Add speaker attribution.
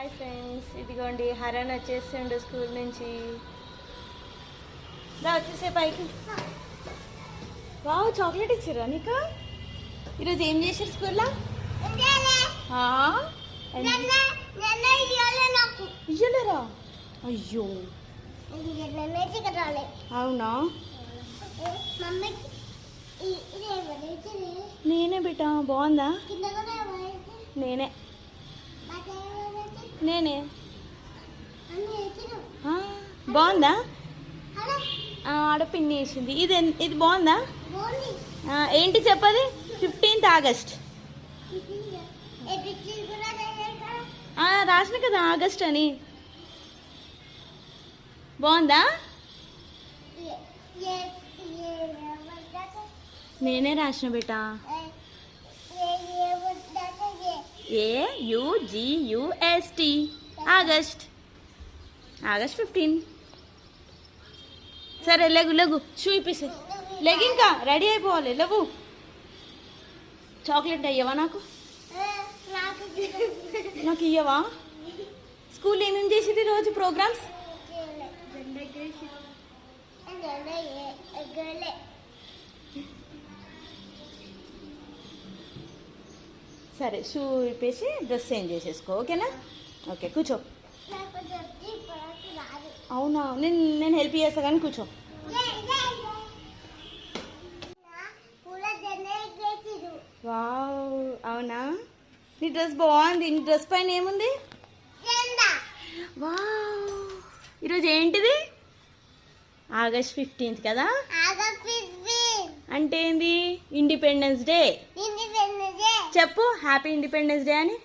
Speaker 1: Hi friends, ఇదిగోండి Haran వచ్చేసిండు school నుంచి. రా వచ్చేసే పైకి. వావ్, చాక్లెట్ ఇచ్చారా నీకు? ఈరోజు ఏం చేశారు స్కూల్లో? ఇయ్యలేరా? అయ్యో అవునా? నేనే బిడ్డ. బాగుందా? నేనే నేనే బాగుందా? ఆడ పిన్ని వేసింది. ఇది బాగుందా? ఏంటి చెప్పది? 15th ఆగస్ట్ రాసిన కదా, ఆగస్ట్ అని. బాగుందా? నేనే రాసిన బేటా. AUGUST August 15. సరే లెగు షూ ఇప్పేసి లెగ్, ఇంకా రెడీ అయిపోవాలి. లేవు. చాక్లెట్ అయ్యవా నాకు? నాకు ఇయ్యవా? స్కూల్ ఏమేమి చేసేది రోజు ప్రోగ్రామ్స్? సరే, షూ ఇప్పేసి డ్రెస్ చేంజ్ చేసేసుకో, ఓకేనా? ఓకే, కూర్చో. అవునా? నేను హెల్ప్ చేస్తా కానీ కూర్చో. వావ్, అవునా? నీ డ్రెస్ బాగుంది. నీ డ్రెస్ పైన ఏముంది? వావ్, ఈరోజు ఏంటిది? ఆగస్ట్ 15th కదా? అంటే ఏంది? Independence day. చెప్పు హ్యాపీ ఇండిపెండెన్స్ డే అని.